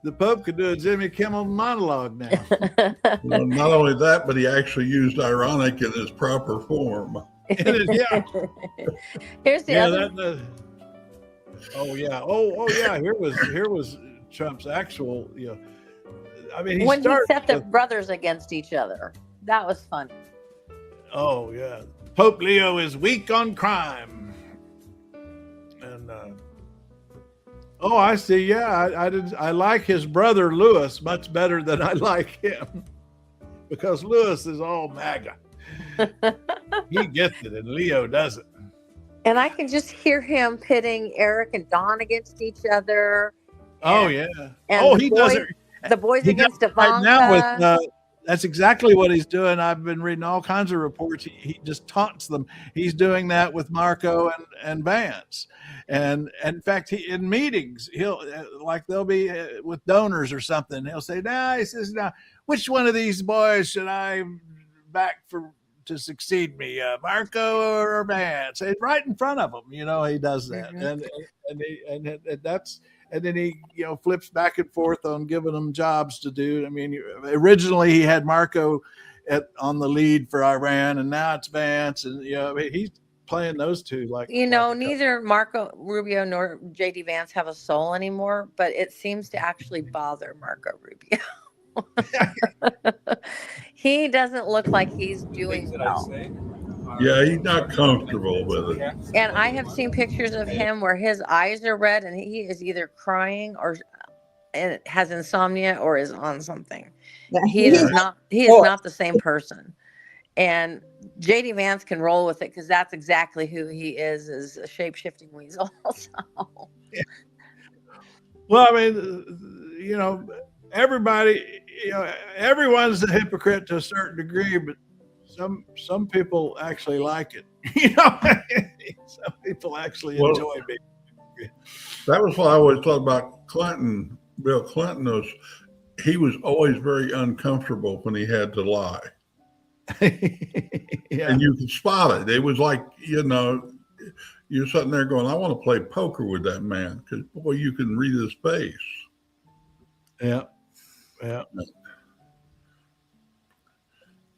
the Pope could do a Jimmy Kimmel monologue now. Well, not only that, but he actually used ironic in its proper form. Yeah. Here's the other. Oh yeah. Here was Trump's actual, I mean, when he set the with, brothers against each other. That was fun. Oh yeah, Pope Leo is weak on crime, and oh, I see. Yeah, I like his brother Louis much better than I like him, because Louis is all MAGA. He gets it, and Leo doesn't. And I can just hear him pitting Eric and Don against each other. Oh yeah. And he does it. The boys against Ivanka. Right now with that's exactly what he's doing. I've been reading all kinds of reports. He just taunts them. He's doing that with Marco and Vance. And in fact, in meetings, they'll be with donors or something. He'll say, he says, which one of these boys should I back to succeed me, Marco or Vance? And right in front of them, he does that. Mm-hmm. And then he, flips back and forth on giving them jobs to do. I mean, originally he had Marco on the lead for Iran, and now it's Vance, and he's playing those two like. Neither Marco Rubio nor JD Vance have a soul anymore, but it seems to actually bother Marco Rubio. He doesn't look like he's doing well. Yeah, he's not comfortable with it. And I have seen pictures of him where his eyes are red and he is either crying or has insomnia or is on something. He is not the same person. And JD Vance can roll with it because that's exactly who he is a shape-shifting weasel. Well, I mean, everybody, everyone's a hypocrite to a certain degree, but some people actually like it. Some people actually enjoy being. That was what I always thought about Clinton. Bill Clinton he was always very uncomfortable when he had to lie. Yeah. And you could spot it. It was like, you're sitting there going, I want to play poker with that man because, boy, you can read his face. Yeah. Yeah.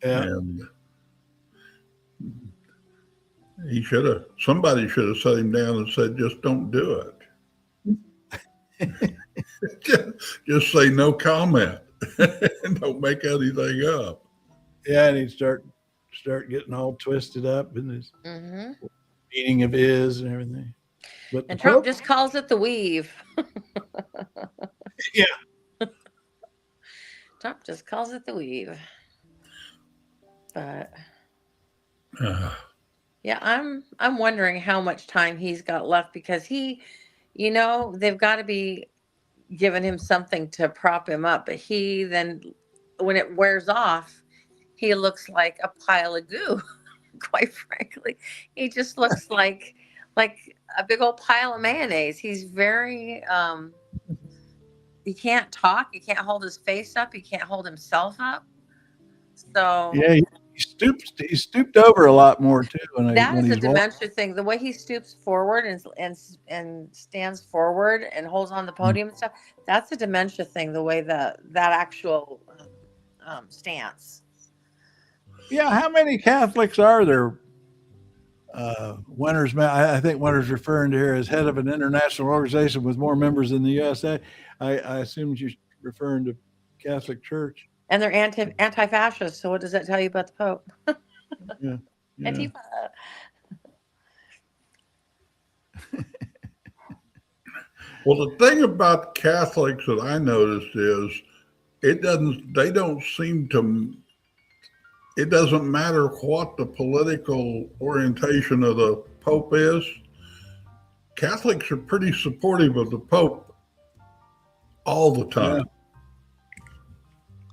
Yeah. And somebody should have set him down and said, just don't do it. just say no comment and don't make anything up. Yeah, and he'd start getting all twisted up in his meaning of his and everything. And Trump just calls it the weave. Yeah. Trump just calls it the weave. But yeah, I'm wondering how much time he's got left because they've got to be giving him something to prop him up. But he then, when it wears off, he looks like a pile of goo. Quite frankly, he just looks like a big old pile of mayonnaise. He's very he can't talk. He can't hold his face up. He can't hold himself up. So yeah, he stooped over a lot more too. That is a dementia thing. The way he stoops forward and stands forward and holds on the podium and stuff. That's a dementia thing. The way that actual stance. Yeah, how many Catholics are there? Winter's, I think Winter's referring to here as head of an international organization with more members than the USA. I assume you're referring to Catholic Church. And they're anti-fascist. So what does that tell you about the Pope? Yeah. Antifa. Well, the thing about Catholics that I noticed is it doesn't matter what the political orientation of the Pope is. Catholics are pretty supportive of the Pope all the time.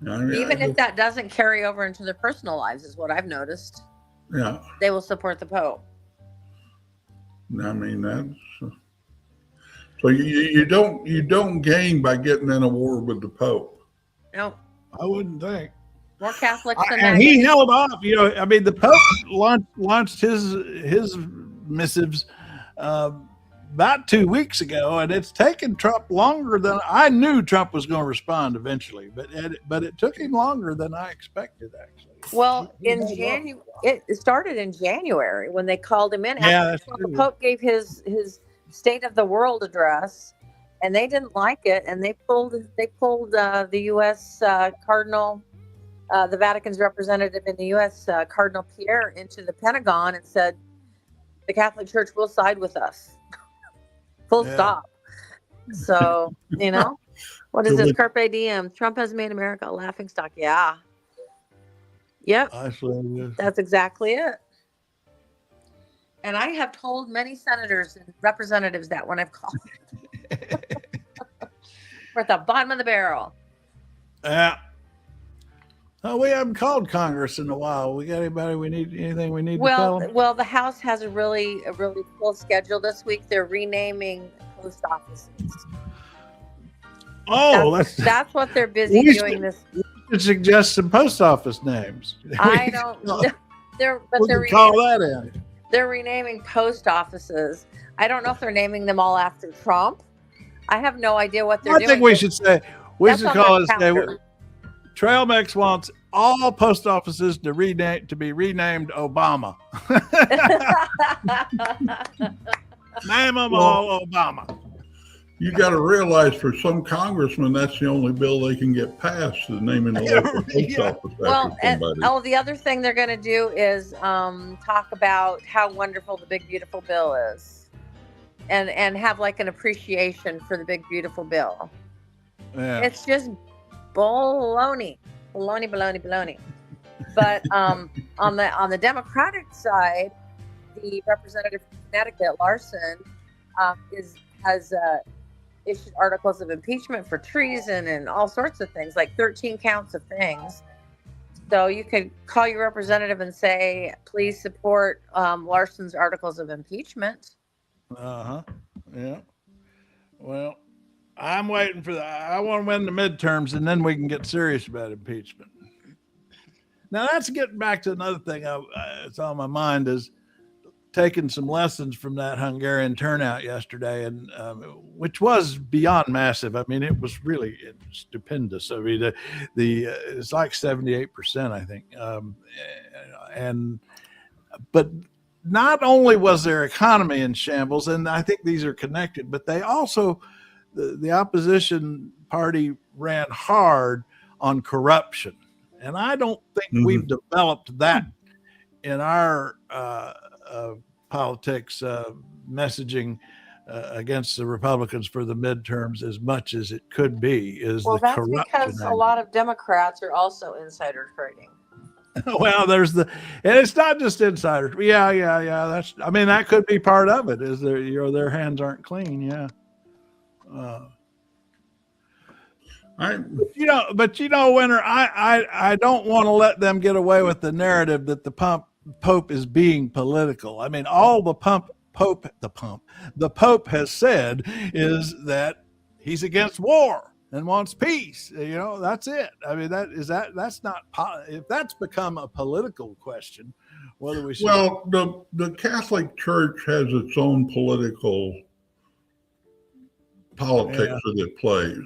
Yeah. Even if that doesn't carry over into their personal lives, is what I've noticed. Yeah. They will support the Pope. I mean, that's so you don't gain by getting in a war with the Pope. No, I wouldn't think. More Catholics than and he held off. I mean, the Pope launched his missives about 2 weeks ago, and it's taken Trump longer than I knew Trump was going to respond eventually, but it took him longer than I expected, actually. Well, it started in January when they called him in. Yeah, after the Pope gave his State of the World address, and they didn't like it, and they pulled the U.S. Cardinal, the Vatican's representative in the U.S. Cardinal Pierre, into the Pentagon and said, "The Catholic Church will side with us." Full stop. So what is this? Carpe diem. Trump has made America a laughingstock. Yeah. Yep. That's exactly it. And I have told many senators and representatives that when I've called. We're at the bottom of the barrel. Yeah. Oh, we haven't called Congress in a while. We got anybody we need? Anything we need to tell them? Well, the House has a really full schedule this week. They're renaming post offices. Oh, that's what they're busy doing this. We should suggest some post office names. I don't know. They're call that in. They're renaming post offices. I don't know if they're naming them all after Trump. I have no idea what they're doing. I think we should say call it. Trailmix wants all post offices to be renamed Obama. Name them all Obama. You got to realize, for some congressmen, that's the only bill they can get passed, is naming the local post office. Well, the other thing they're going to do is talk about how wonderful the big beautiful bill is, and have like an appreciation for the big beautiful bill. Yeah. It's just baloney. But on the Democratic side, the representative from Connecticut, Larson, has issued articles of impeachment for treason and all sorts of things, like 13 counts of things. So you could call your representative and say, please support Larson's articles of impeachment. Yeah. Well, I'm waiting for that. I want to win the midterms, and then we can get serious about impeachment. Now, that's getting back to another thing it's on my mind, is taking some lessons from that Hungarian turnout yesterday, and which was beyond massive. I mean, it was really stupendous. I mean, it's like 78%, I think. But not only was their economy in shambles, and I think these are connected, but they also, the opposition party ran hard on corruption. And I don't think we've developed that in our politics messaging against the Republicans for the midterms as much as it could be. That's because a lot of Democrats are also insider trading. Well, and it's not just insiders. Yeah. That could be part of it. Is their hands aren't clean. Yeah. Winter, I don't want to let them get away with the narrative that the Pope is being political. I mean, all the Pope has said is that he's against war and wants peace. That's it. I mean, that's not, if that's become a political question, whether we should. Well, the Catholic Church has its own politics that it plays.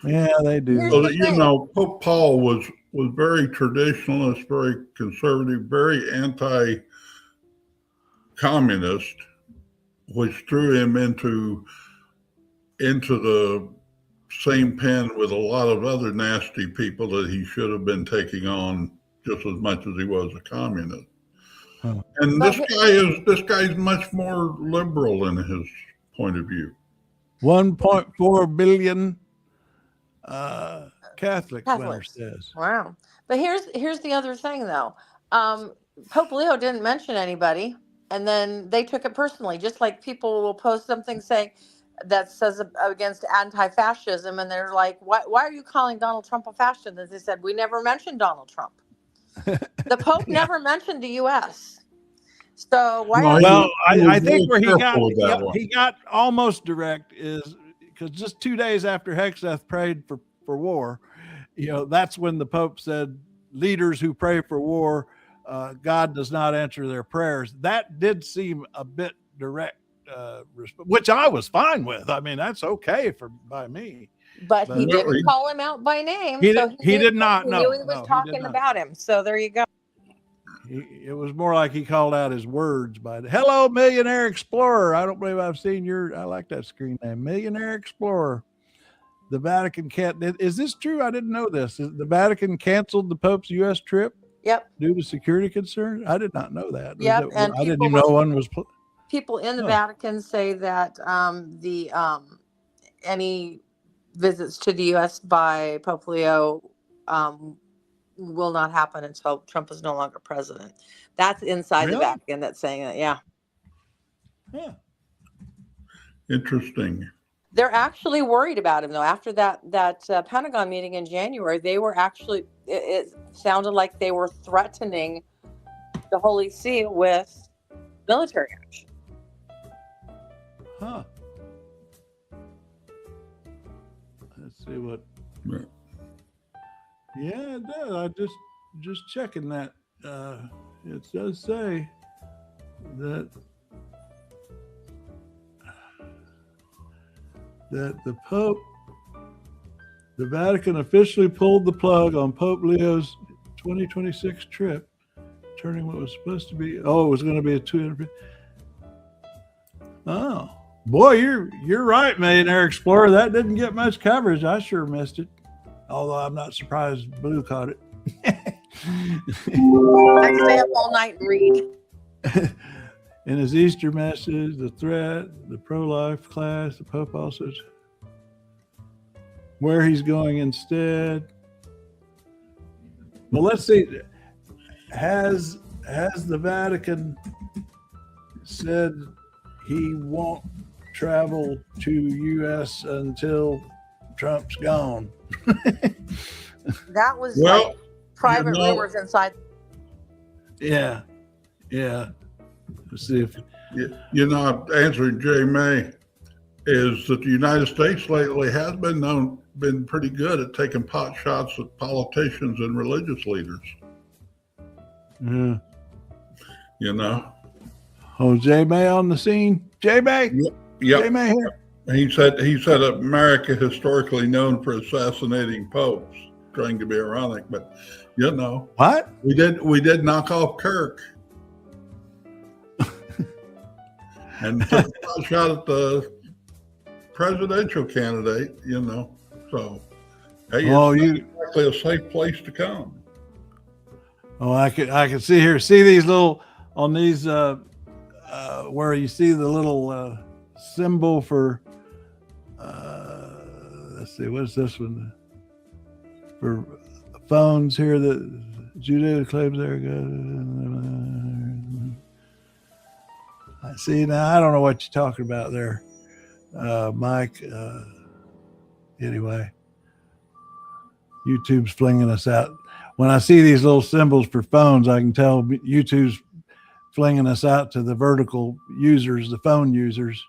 Yeah, they do. So, Pope Paul was very traditionalist, very conservative, very anti-communist, which threw him into the same pen with a lot of other nasty people that he should have been taking on just as much as he was a communist. Huh. And this guy's much more liberal in his point of view. 1.4 billion Catholics. Winter says. Wow. But here's the other thing, though. Pope Leo didn't mention anybody, and then they took it personally. Just like people will post something saying that says against anti-fascism, and they're like, "Why are you calling Donald Trump a fascist?" And they said, "We never mentioned Donald Trump. The Pope never mentioned the U.S." So why? I think where he got almost direct is because just 2 days after Hexeth prayed for war, that's when the Pope said, leaders who pray for war, God does not answer their prayers. That did seem a bit direct, which I was fine with. I mean, that's okay by me. But he didn't call him out by name. He did not. He knew he was talking about him. So there you go. It was more like he called out his words by hello, Millionaire Explorer. I don't believe I've seen I like that screen name, Millionaire Explorer. The Vatican can't. Is this true? I didn't know this. The Vatican canceled the Pope's U.S. trip. Yep. Due to security concerns. I did not know that. Yep. And I didn't even know one was. People in the Vatican say that any visits to the U.S. by Pope Leo will not happen until Trump is no longer president. That's inside the Vatican that's saying that. Yeah. Yeah. Interesting. They're actually worried about him, though. After that Pentagon meeting in January, they were actually, it sounded like they were threatening the Holy See with military action. Huh. Let's see what. Yeah, it does. I just checking that. It does say that the Vatican officially pulled the plug on Pope Leo's 2026 trip, turning what was supposed to be, it was going to be a 200. Oh, boy, you're right, Millionaire Explorer. That didn't get much coverage. I sure missed it. Although I'm not surprised Blue caught it. I stay up all night and read. In his Easter message, the threat, the pro-life class, the Pope also where he's going instead. Well, let's see. Has the Vatican said he won't travel to U.S. until Trump's gone? That was like private rumors inside. Yeah. Let's see if answering J. May is that the United States lately has been pretty good at taking pot shots at politicians and religious leaders. Yeah. J. May on the scene. J. May. Yep. J. May here. He said America historically known for assassinating popes, trying to be ironic, but what we did knock off Kirk and took a shot at the presidential candidate. So hey, it's exactly a safe place to come. Oh, I could see these little on these where you see the little symbol for. Let's see, what's this one? For phones here that Judah claims there. I see now. I don't know what you're talking about there, Mike. Anyway, YouTube's flinging us out. When I see these little symbols for phones, I can tell YouTube's flinging us out to the vertical users, the phone users.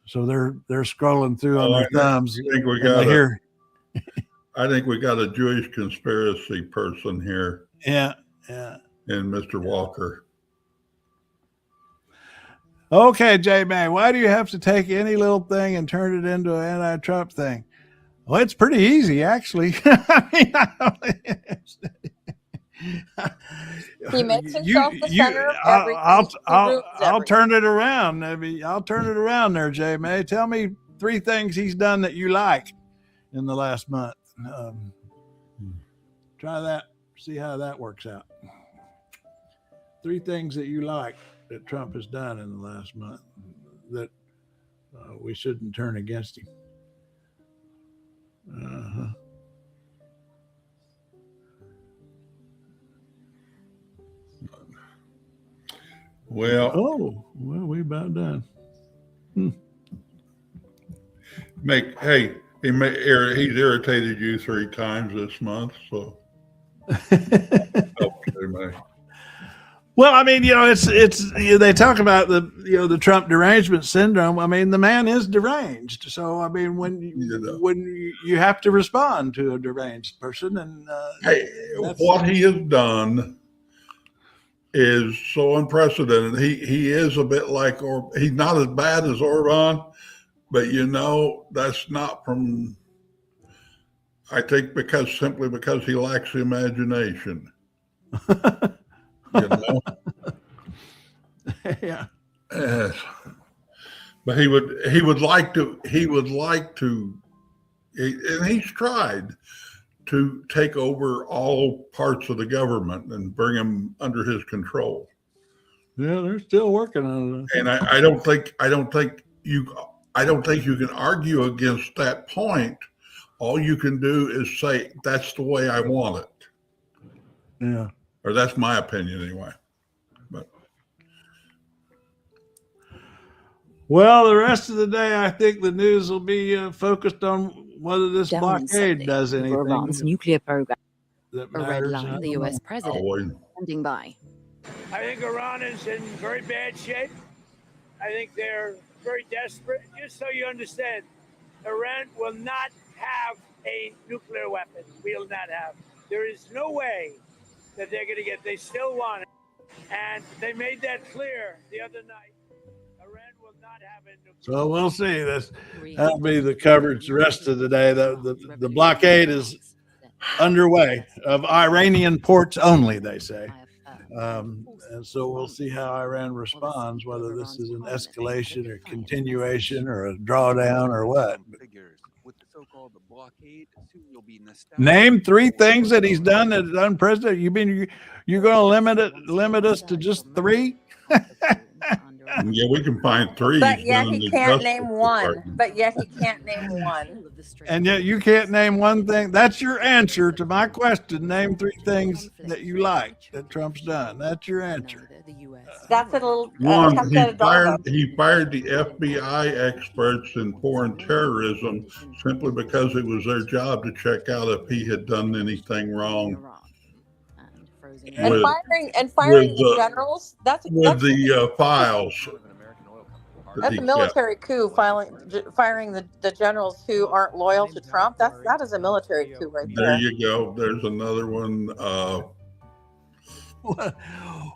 So they're scrolling through on their thumbs. I think we got a Jewish conspiracy person here. Yeah. And Mr. Walker. Okay, J. May, why do you have to take any little thing and turn it into an anti-Trump thing? Well, it's pretty easy, actually. He makes himself the center of everything. I'll turn it around. I'll turn it around there, J. May. Tell me 3 things he's done that you like in the last month. Try that. See how that works out. 3 things that you like that Trump has done in the last month that we shouldn't turn against him. Well, we about done. He's irritated you 3 times this month, so. Well, I mean, it's they talk about the Trump derangement syndrome. I mean, the man is deranged. So, I mean, when you have to respond to a deranged person, and what he has done is so unprecedented. He is a bit like, or he's not as bad as Orban, but that's not from. I think simply because he lacks imagination. You know? Yeah. But he would like to, and he's tried to take over all parts of the government and bring them under his control. Yeah, they're still working on it. And I don't think you can argue against that point. All you can do is say, that's the way I want it. Yeah. Or that's my opinion anyway. But well, the rest of the day, I think the news will be focused on whether this blockade does anything. Iran's nuclear program. That A red line the U.S. president standing by. I think Iran is in very bad shape. I think they're very desperate. Just so you understand, Iran will not have a nuclear weapon. Will not have. There is no way that they're going to get. They still want it, and they made that clear the other night. Iran will not have a nuclear. So we'll see. That'll be the coverage the rest of the day. The blockade is underway of Iranian ports only, they say. And so we'll see how Iran responds, whether this is an escalation or continuation or a drawdown or what. Name 3 things that he's done as unprecedented. You're going to limit us to just 3? yeah, we can find 3. But yet he can't name one. And yet you can't name one thing. That's your answer to my question. Name 3 things that you like that Trump's done. That's your answer. That's a little. One, he fired the FBI experts in foreign terrorism simply because it was their job to check out if he had done anything wrong. And firing the generals. That's the files. That's a military coup. Firing the generals who aren't loyal to Trump. That is a military coup right there. There you go. There's another one.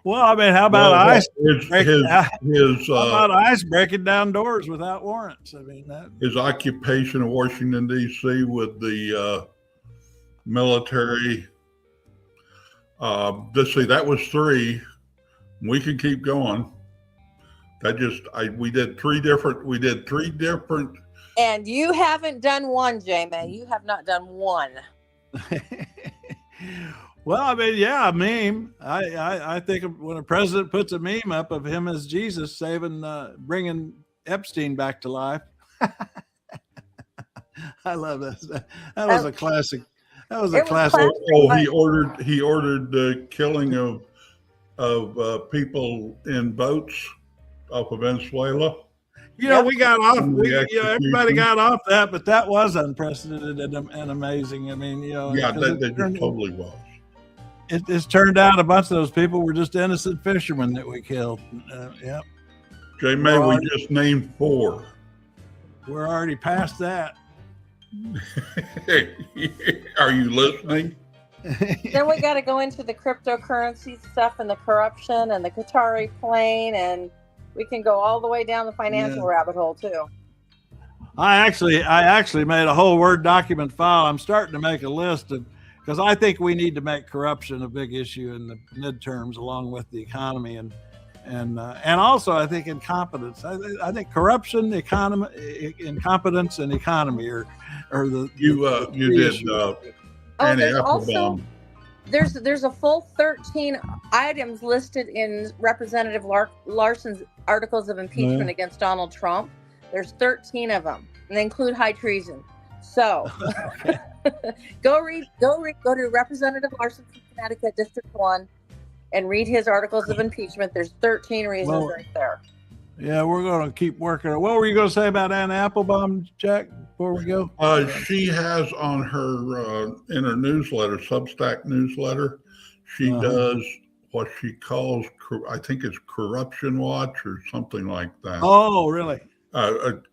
Well, I mean, how about ICE? How about ICE breaking down doors without warrants? I mean, his occupation of Washington D.C. with the military. Let's see, that was 3. We can keep going. We did 3 different. And you haven't done one, J-Man. You have not done one. Well, I mean, yeah, a meme. I think when a president puts a meme up of him as Jesus bringing Epstein back to life. I love that. That was a classic. That was a classic. He ordered the killing of people in boats off of Venezuela. We got off. Everybody got off that, but that was unprecedented and amazing. I mean, that totally was. It's turned out a bunch of those people were just innocent fishermen that we killed. Yep. J. May, we just named 4. We're already past that. Are you listening? Then we got to go into the cryptocurrency stuff and the corruption and the Qatari plane, and we can go all the way down the financial rabbit hole too. I actually made a whole Word document file. I'm starting to make a list because I think we need to make corruption a big issue in the midterms, along with the economy and also I think incompetence. I think corruption, economy, incompetence, and economy are the there's also there's a full 13 items listed in Representative Larson's articles of impeachment against Donald Trump. There's 13 of them, and they include high treason. So go to Representative Larson from Connecticut, District 1, and read his articles of impeachment. There's 13 reasons right there. Yeah, we're going to keep working. What were you going to say about Anna Applebaum, Jack, before we go? She has on her in her newsletter, Substack newsletter, she does what she calls, I think it's Corruption Watch or something like that. Oh, really?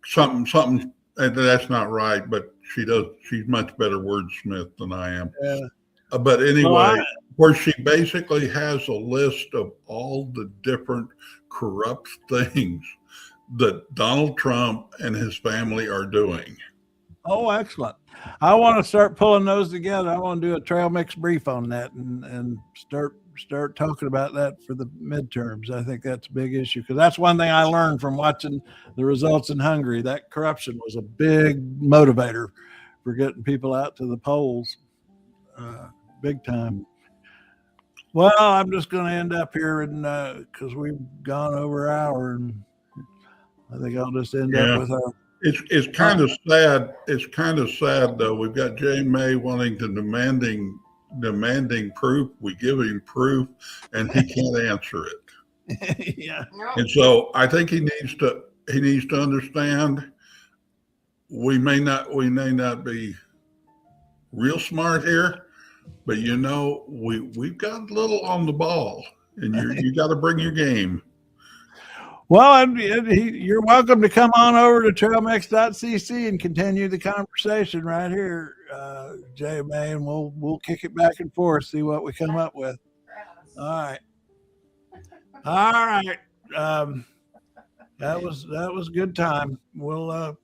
Something. That's not right, but she does. She's much better wordsmith than I am. Yeah. But anyway, where she basically has a list of all the different corrupt things that Donald Trump and his family are doing. Oh, excellent. I want to start pulling those together. I want to do a trail mix brief on that and start start talking about that for the midterms. I think that's a big issue, because that's one thing I learned from watching the results in Hungary. That corruption was a big motivator for getting people out to the polls, big time. Well, I'm just going to end up here, and because we've gone over an hour, and I think I'll just end up with our. It's kind of sad. It's kind of sad though. We've got Jane May wanting to demanding proof. We give him proof, and he can't answer it. Yeah. And so I think he needs to understand. We may not be real smart here, but we've got a little on the ball, and you got to bring your game. Well, you're welcome to come on over to trailmix.cc and continue the conversation right here, JMA, and we'll kick it back and forth, see what we come up with. All right. That was a good time. We'll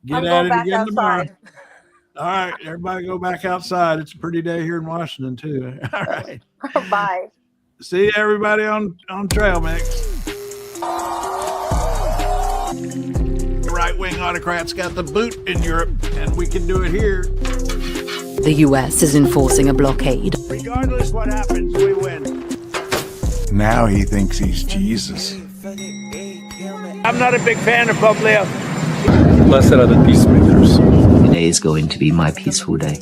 get at it again tomorrow. All right, everybody go back outside. It's a pretty day here in Washington too. All right. Bye. See you everybody on Trail Mix. Right-wing autocrats got the boot in Europe, and we can do it here. The U.S. is enforcing a blockade. Regardless what happens, we win. Now he thinks he's Jesus. I'm not a big fan of Pope Leo. Blessed are the peacemakers. Today is going to be my peaceful day.